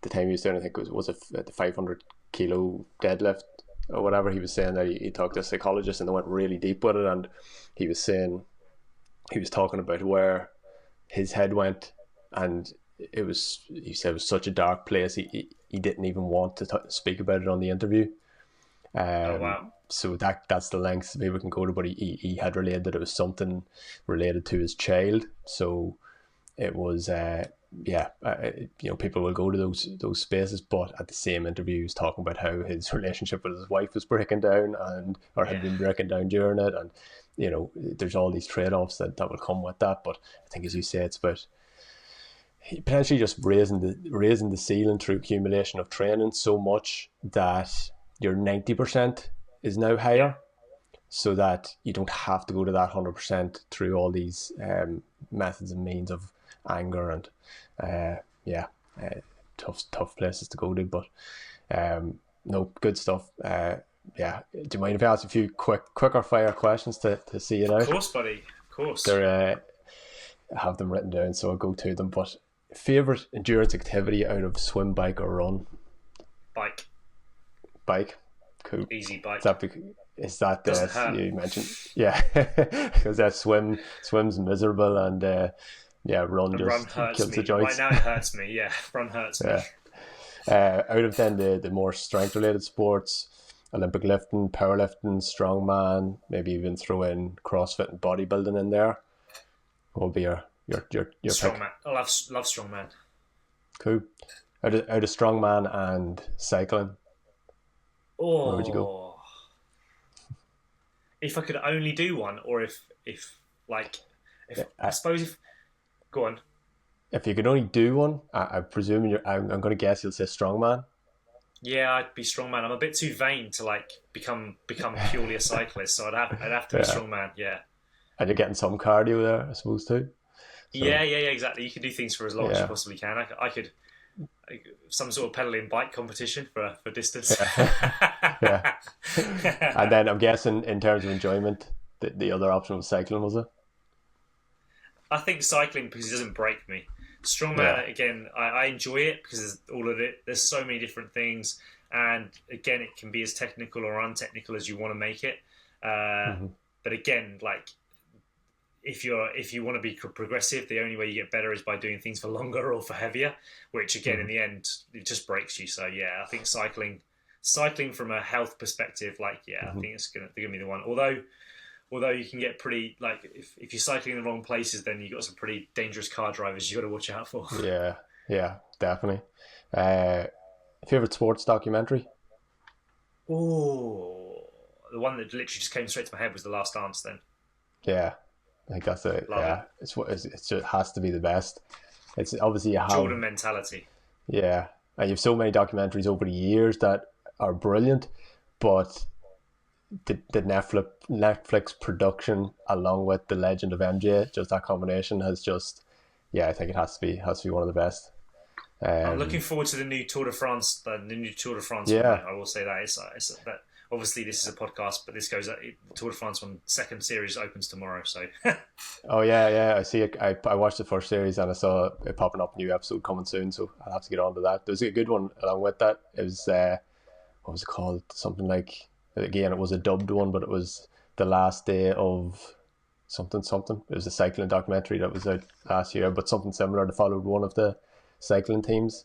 time he was doing, I think it was the 500 kilo deadlift or whatever. He was saying that he talked to a psychologist and they went really deep with it, and he was talking about where his head went, and he said it was such a dark place he didn't even want to speak about it on the interview. Oh wow. So that's the lengths people can go to, but he had related that it was something related to his child. So it was people will go to those spaces, but at the same interview he was talking about how his relationship with his wife was breaking down or had been breaking down during it, and there's all these trade-offs that will come with that. But I think, as you say, it's about potentially just raising the ceiling through accumulation of training so much that your 90% is now higher, so that you don't have to go to that 100% through all these methods and means of anger and tough places to go to. But no, good stuff. Do you mind if I ask a few quicker fire questions to see it out? Of course, buddy. Of course. I have them written down, so I'll go to them. But favorite endurance activity out of swim, bike, or run? Bike. Cool. Easy bike. Is that you mentioned? Yeah, because that swim's miserable, and run hurts kills me. the joints. Right now it hurts me. Yeah, run hurts me. Out of then the more strength related sports, Olympic lifting, powerlifting, strongman, maybe even throw in CrossFit and bodybuilding in there. What will be your strongman? I love strongman. Cool. Out of strongman and cycling, where would you go? If I could only do one, or if I suppose if go on. If you could only do one, I presume I'm going to guess you'll say strongman. Yeah, I'd be strongman. I'm a bit too vain to like become purely a cyclist, so I'd have to be strongman. Yeah. And you're getting some cardio there, I suppose, too. So, yeah, exactly. You can do things for as long as you possibly can. I could some sort of pedaling bike competition for distance. Yeah. And then I'm guessing in terms of enjoyment, the other option was cycling, was it? I think cycling, because it doesn't break me. Strongman, again, I enjoy it because there's all of it. There's so many different things, and again, it can be as technical or untechnical as you want to make it. But again, like if you want to be progressive, the only way you get better is by doing things for longer or for heavier, which again, in the end, it just breaks you. So yeah, I think cycling from a health perspective, I think it's gonna be the one. Although you can get pretty, like, if you're cycling in the wrong places, then you've got some pretty dangerous car drivers you got to watch out for. Yeah, definitely. Favorite sports documentary? Oh, the one that literally just came straight to my head was The Last Dance. Then. Yeah, I think that's it. It has to be the best. It's obviously Jordan mentality. Yeah, and you have so many documentaries over the years that are brilliant, but the Netflix production along with the legend of MJ, just that combination has just, yeah, I think it has to be one of the best. I'm looking Um, forward to the new Tour de France, the new Tour de France one. yeah, I will say that it's that. Obviously, this is a podcast, but this goes. Tour de France one second series opens tomorrow, so oh yeah, yeah, I see it. I watched the first series and I saw it popping up, new episode coming soon, so I'll have to get on to that. There was a good one along with that. It was what was it called? Something like, again, it was a dubbed one, but it was the last day of something something. It was a cycling documentary that was out last year, but something similar. That followed one of the cycling teams.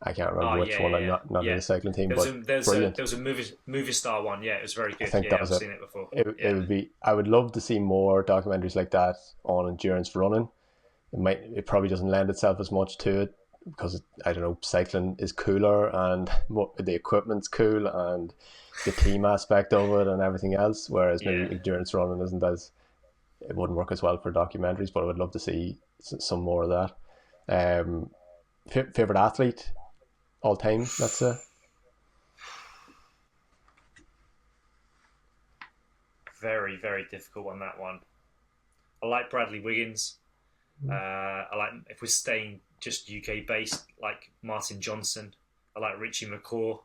I can't remember oh which yeah, one. yeah, I'm yeah, not in yeah. the cycling team, There was but a there's a brilliant. there was a movie star one. Yeah, it was very I good. think that Yeah, was I've it. seen it before. It Yeah, would be. I would love to see more documentaries like that on endurance running. It probably doesn't lend itself as much to it because I don't know, cycling is cooler and the equipment's cool and the team aspect of it and everything else. Whereas maybe yeah. endurance running isn't as, it wouldn't work as well for documentaries. But I would love to see some more of that. Favorite athlete all time. That's a Very very difficult on that one. I like Bradley Wiggins. I like if we're staying just UK based, like Martin Johnson. I like Richie McCaw.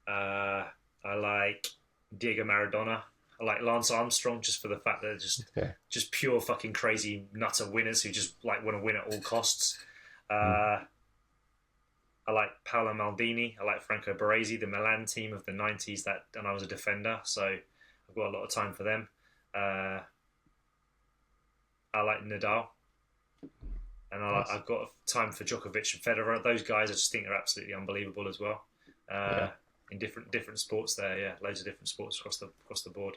Uh, I like Diego Maradona. I like Lance Armstrong just for the fact that they're yeah. just pure fucking crazy nutter winners who just like want to win at all costs. Mm. Uh, I like Paolo Maldini. I like Franco Baresi, the Milan team of the '90s. And I was a defender, so I've got a lot of time for them. Uh, I like Nadal, and Nice. I've got time for Djokovic and Federer. Those guys, I just think are absolutely unbelievable as well. Uh, Yeah. in different sports, there, yeah, loads of different sports across the board.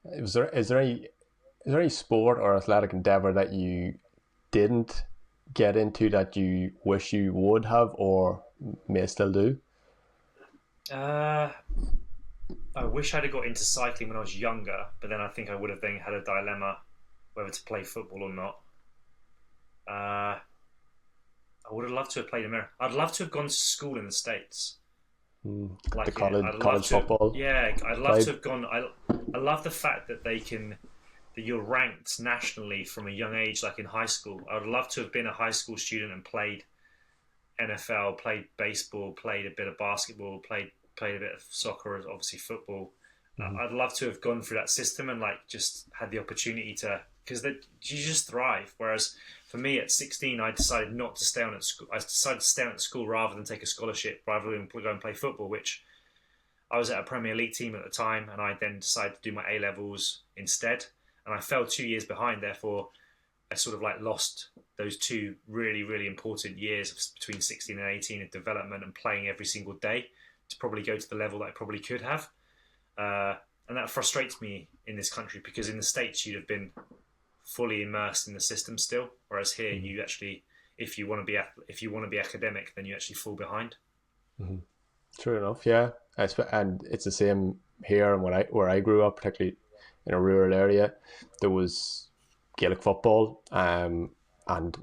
Is there any sport or athletic endeavor that you didn't get into that you wish you would have or may still do? Uh, I wish I'd have got into cycling when I was younger, but then I think I would have then had a dilemma whether to play football or not. Uh, I would have loved to have played America. I'd love to have gone to school in the States. The Like, yeah, college I'd love college to. football Yeah, I'd love to played. have gone. I love the fact that that you're ranked nationally from a young age, like in high school. I would love to have been a high school student and played NFL, played baseball, played a bit of basketball, played a bit of soccer, obviously football. Mm-hmm. I'd love to have gone through that system and like just had the opportunity to, because you just thrive. Whereas for me at 16, I decided not to stay on at school. I decided to stay on at school rather than take a scholarship, rather than go and play football, which I was at a Premier League team at the time, and I then decided to do my A levels instead. And I fell 2 years behind. Therefore, I sort of like lost those two really, really important years of between 16 and 18 of development and playing every single day to probably go to the level that I probably could have. Uh, and that frustrates me in this country because in the States you'd have been fully immersed in the system still, whereas here Mm-hmm. you actually, if you want to be academic, then you actually fall behind. Mm-hmm. True enough, yeah. And it's the same here. And where I grew up, particularly in a rural area, there was Gaelic football. And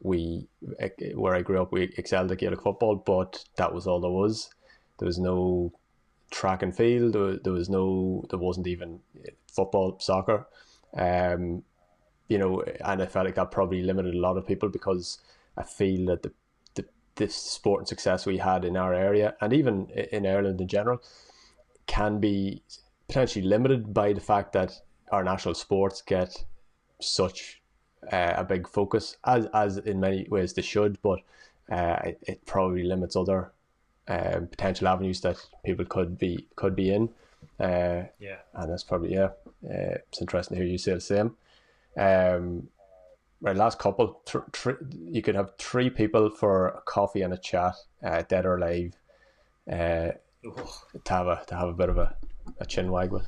where I grew up, we excelled at Gaelic football, but that was all there was. There was no track and field. There wasn't even football, soccer. Um, and I felt like that probably limited a lot of people because I feel that the sport and success we had in our area and even in Ireland in general can be potentially limited by the fact that our national sports get such a big focus, as in many ways they should, but it probably limits other potential avenues that people could be in, Yeah. and that's probably, yeah. It's interesting to hear you say the same. Um, right, last couple. You could have three people for a coffee and a chat, dead or alive, uh, Ooh, to have a bit of a chin wag with.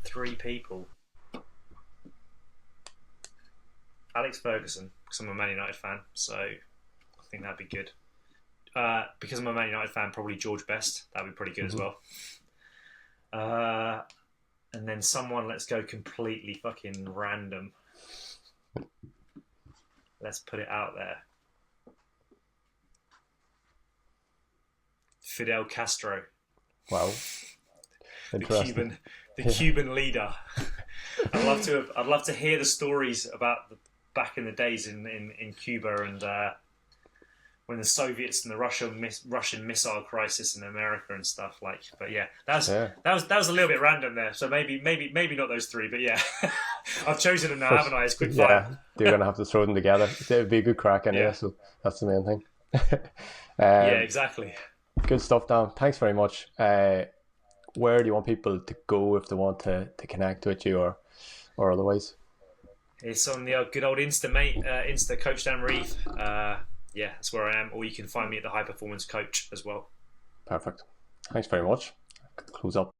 three people. Alex Ferguson, because I'm a Man United fan, so I think that'd be good. Because I'm a Man United fan, probably George Best. That'd be pretty good as Mm-hmm. well. Uh, and then someone, let's go completely fucking random. Let's put it out there. Fidel Castro. Wow. Interesting. The Cuban leader. I'd love to hear the stories about back in the days in Cuba and when the Soviets and the Russian missile crisis in America and stuff like. But yeah, that was a little bit random there. So maybe not those three, but yeah, I've chosen them now, haven't I? It's quick fire. Yeah, you're gonna have to throw them together. It would be a good crack anyway. Yeah. So that's the main thing. Yeah, exactly. Good stuff, Dan. Thanks very much. Where do you want people to go if they want to connect with you or otherwise? It's on the good old Insta, mate. Insta Coach Dan Reeve. Yeah, that's where I am. Or you can find me at the High Performance Coach as well. Perfect. Thanks very much. Close up.